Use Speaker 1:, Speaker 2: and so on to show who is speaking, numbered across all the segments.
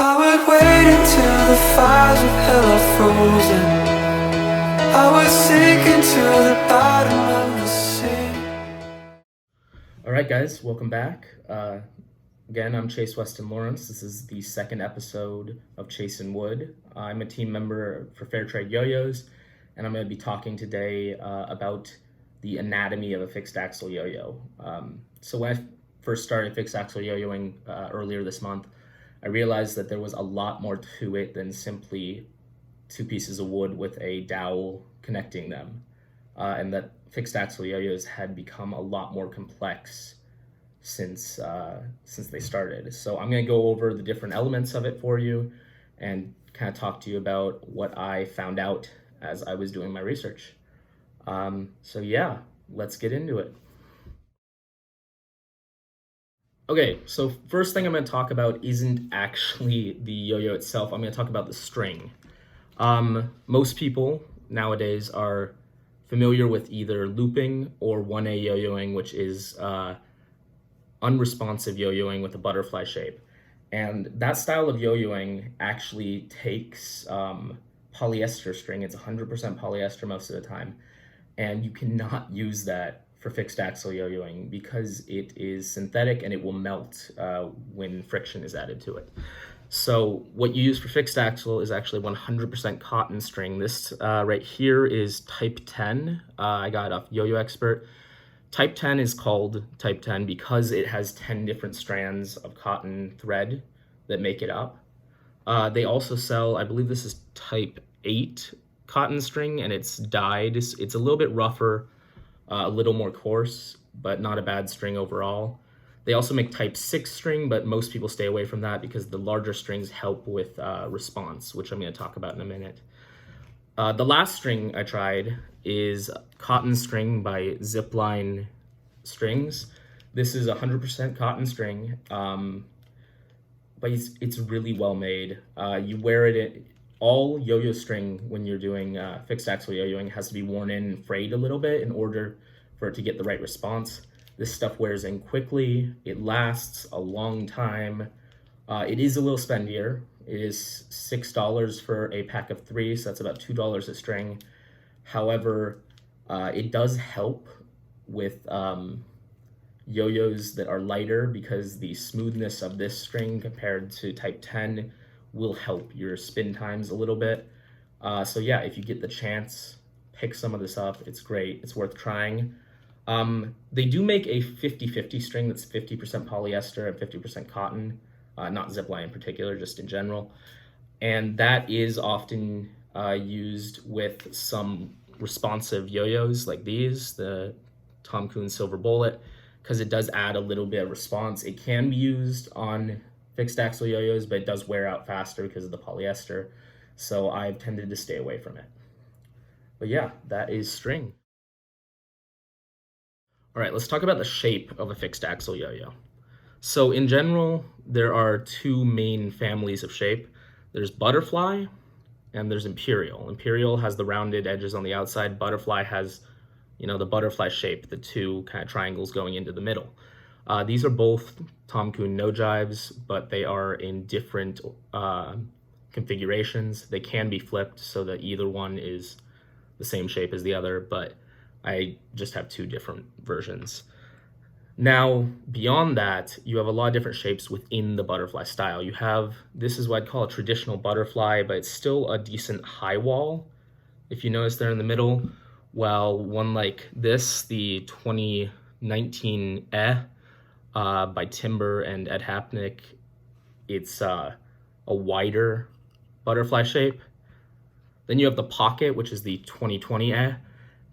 Speaker 1: I would wait until the fires of hell are frozen. I would sink into the bottom of the sea.
Speaker 2: All right, guys, welcome back. Again, I'm Chase Weston Lawrence. This is the second episode of Chasin Wood. I'm a team member for Fair Trade Yo-Yos, and I'm going to be talking today about the anatomy of a fixed axle yo-yo. So when I first started fixed axle yo-yoing earlier this month, I realized that there was a lot more to it than simply two pieces of wood with a dowel connecting them, and that fixed axle yo-yos had become a lot more complex since they started. So I'm going to go over the different elements of it for you and kind of talk to you about what I found out as I was doing my research. So yeah, let's get into it. Okay, so first thing I'm going to talk about isn't actually the yo-yo itself. I'm going to talk about the string. Most people nowadays are familiar with either looping or 1A yo-yoing, which is unresponsive yo-yoing with a butterfly shape. And that style of yo-yoing actually takes polyester string. It's 100% polyester most of the time. And you cannot use that for fixed axle yo-yoing because it is synthetic and it will melt when friction is added to it. So what you use for fixed axle is actually 100% cotton string. This right here is type 10. I got it off Yo-Yo Expert. Type 10 is called type 10 because it has 10 different strands of cotton thread that make it up. They also sell, I believe this is type 8 cotton string, and it's dyed. It's a little bit rougher, a little more coarse, but not a bad string overall. They also make type 6 string, but most people stay away from that because the larger strings help with response, which I'm going to talk about in a minute. The last string I tried is cotton string by Zipline Strings. This is 100% cotton string, but it's really well made. You wear it all yo-yo string when you're doing fixed axle yo-yoing has to be worn in and frayed a little bit in order for it to get the right response. This stuff wears in quickly. It lasts a long time. It is a little spendier. It is $6 for a pack of 3, so that's about $2 a string. However, it does help with yo-yos that are lighter because the smoothness of this string compared to type 10 will help your spin times a little bit. So yeah, if you get the chance, pick some of this up. It's great. It's worth trying. They do make a 50-50 string that's 50% polyester and 50% cotton, not Zipline in particular, just in general. And that is often used with some responsive yo-yos like these, the Tom Coon Silver Bullet, because it does add a little bit of response. It can be used on fixed axle yo-yos, but it does wear out faster because of the polyester. So I've tended to stay away from it. But yeah, that is string. All right, let's talk about the shape of a fixed axle yo-yo. So in general, there are two main families of shape. There's butterfly and there's imperial. Imperial has the rounded edges on the outside. Butterfly has, the butterfly shape, the two kind of triangles going into the middle. These are both Tom Coon no jives, but they are in different configurations. They can be flipped so that either one is the same shape as the other, but I just have two different versions. Now, beyond that, you have a lot of different shapes within the butterfly style. You have, this is what I'd call a traditional butterfly, but it's still a decent high wall. If you notice there in the middle, while one like this, the 2019 by Timber and Ed Hapnick, it's a wider butterfly shape. Then you have the Pocket, which is the 2020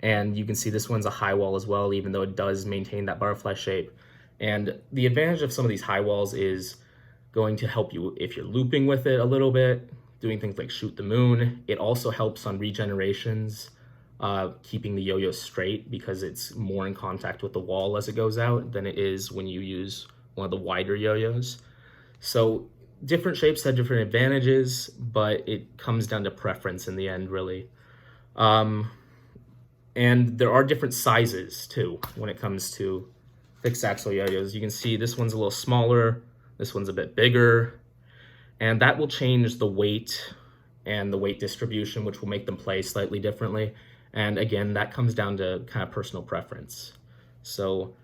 Speaker 2: and you can see this one's a high wall as well, even though it does maintain that butterfly shape. And the advantage of some of these high walls is going to help you if you're looping with it a little bit, doing things like shoot the moon. It also helps on regenerations, keeping the yo-yo straight because it's more in contact with the wall as it goes out than it is when you use one of the wider yo-yos. So different shapes have different advantages, but it comes down to preference in the end, really. And there are different sizes too when it comes to fixed axle yo-yos. You can see this one's a little smaller, this one's a bit bigger, And that will change the weight and the weight distribution, which will make them play slightly differently. And again, that comes down to kind of personal preference. So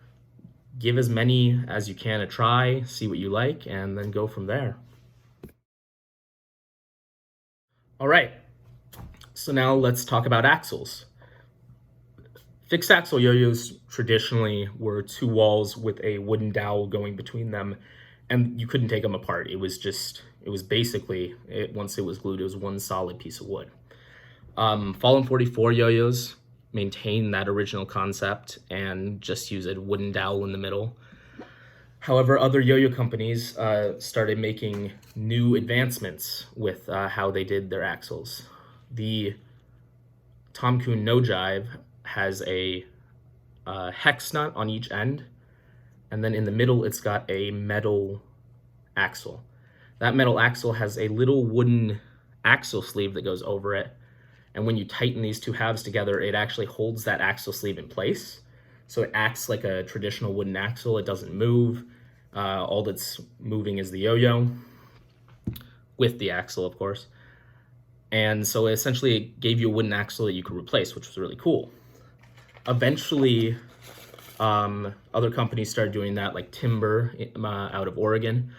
Speaker 2: give as many as you can a try, see what you like, and then go from there. All right, so now let's talk about axles. Fixed axle yo-yos traditionally were two walls with a wooden dowel going between them, and you couldn't take them apart. It was basically, once it was glued, it was one solid piece of wood. Fallen 44 yo-yos maintain that original concept and just use a wooden dowel in the middle. However, other yo-yo companies started making new advancements with how they did their axles. The Tom Kuhn No Jive has a hex nut on each end, and then in the middle it's got a metal axle. That metal axle has a little wooden axle sleeve that goes over it, and when you tighten these two halves together, it actually holds that axle sleeve in place. So it acts like a traditional wooden axle. It doesn't move. All that's moving is the yo-yo, with the axle, of course. And so essentially it gave you a wooden axle that you could replace, which was really cool. Eventually, other companies started doing that, like Timber out of Oregon.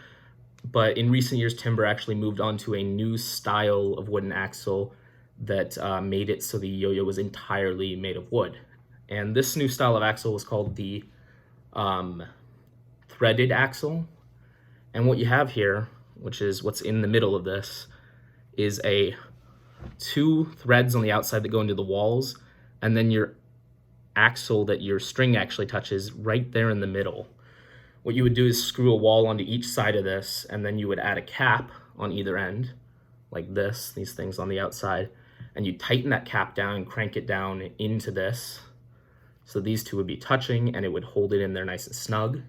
Speaker 2: But in recent years, Timber actually moved on to a new style of wooden axle that made it so the yo-yo was entirely made of wood. And this new style of axle was called the threaded axle. And what you have here, which is what's in the middle of this, is two threads on the outside that go into the walls, and then your axle that your string actually touches right there in the middle. What you would do is screw a wall onto each side of this, and then you would add a cap on either end, like this, these things on the outside, and you tighten that cap down and crank it down into this. So these two would be touching, and it would hold it in there nice and snug.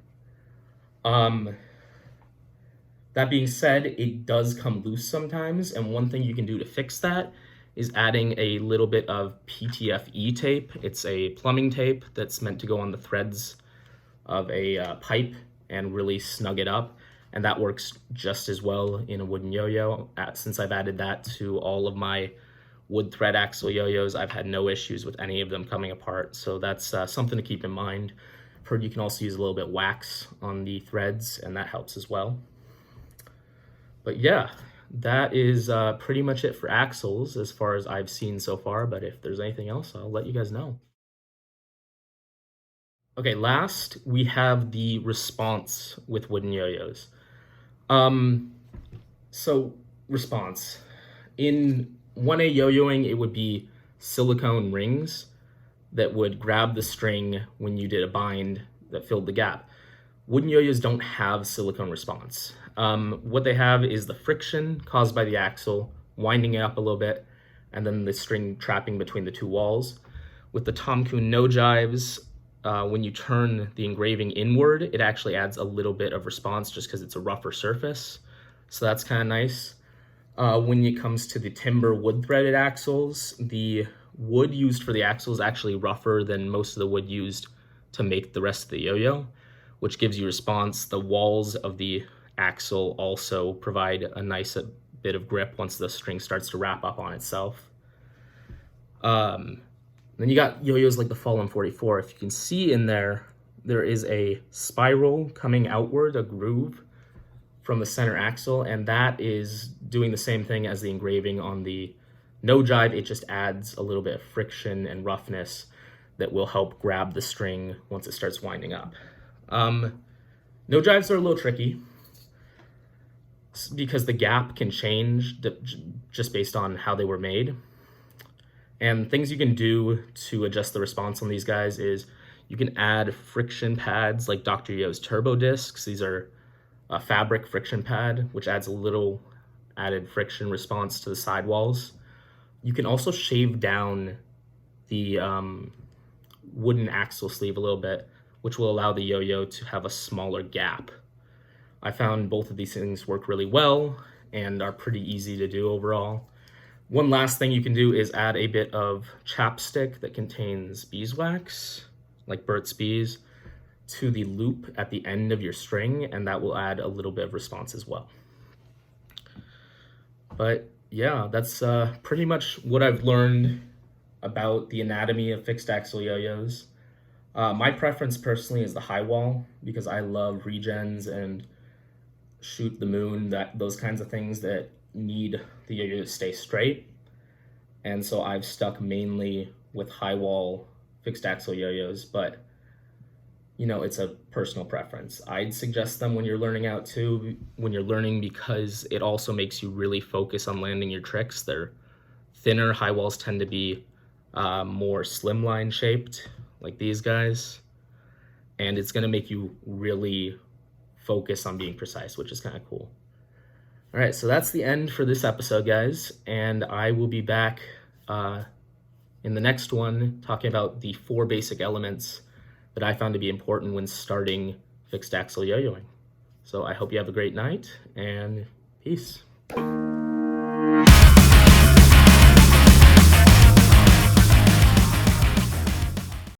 Speaker 2: That being said, it does come loose sometimes, and one thing you can do to fix that is adding a little bit of PTFE tape. It's a plumbing tape that's meant to go on the threads of a pipe and really snug it up, and that works just as well in a wooden yo-yo. Since I've added that to all of my wood thread axle yo-yos, I've had no issues with any of them coming apart, so that's something to keep in mind. I've heard you can also use a little bit of wax on the threads, and that helps as well. But yeah, that is pretty much it for axles as far as I've seen so far, but if there's anything else, I'll let you guys know. Okay, last we have the response with wooden yo-yos. So response. In 1A yo-yoing, it would be silicone rings that would grab the string when you did a bind that filled the gap. Wooden yo-yos don't have silicone response. What they have is the friction caused by the axle winding it up a little bit, and then the string trapping between the two walls. With the Tom Kuhn No Jives, when you turn the engraving inward, it actually adds a little bit of response just because it's a rougher surface. So that's kind of nice. When it comes to the Timber wood threaded axles, the wood used for the axle is actually rougher than most of the wood used to make the rest of the yo-yo, which gives you response. The walls of the axle also provide a nice bit of grip once the string starts to wrap up on itself. Then you got yo-yos like the Fallen 44. If you can see in there, there is a spiral coming outward, a groove from the center axle, and that is doing the same thing as the engraving on the No Jive. It just adds a little bit of friction and roughness that will help grab the string once it starts winding up. No Jives are a little tricky because the gap can change just based on how they were made. And things you can do to adjust the response on these guys is you can add friction pads like Dr. Yo's turbo discs. These are a fabric friction pad, which adds a little added friction response to the sidewalls. You can also shave down the wooden axle sleeve a little bit, which will allow the yo-yo to have a smaller gap. I found both of these things work really well and are pretty easy to do overall. One last thing you can do is add a bit of chapstick that contains beeswax, like Burt's Bees, to the loop at the end of your string, and that will add a little bit of response as well. But yeah, that's pretty much what I've learned about the anatomy of fixed axle yo-yos. My preference personally is the high wall because I love regens and shoot the moon, that those kinds of things that need the yo-yo to stay straight. And so I've stuck mainly with high wall fixed axle yo-yos, but you know, it's a personal preference. I'd suggest them when you're learning out too, when you're learning, because it also makes you really focus on landing your tricks. They're thinner. High walls tend to be more slimline shaped, like these guys. And it's going to make you really focus on being precise, which is kind of cool. All right, so that's the end for this episode, guys. And I will be back in the next one talking about the 4 basic elements that I found to be important when starting fixed axle yo-yoing. So I hope you have a great night, and peace.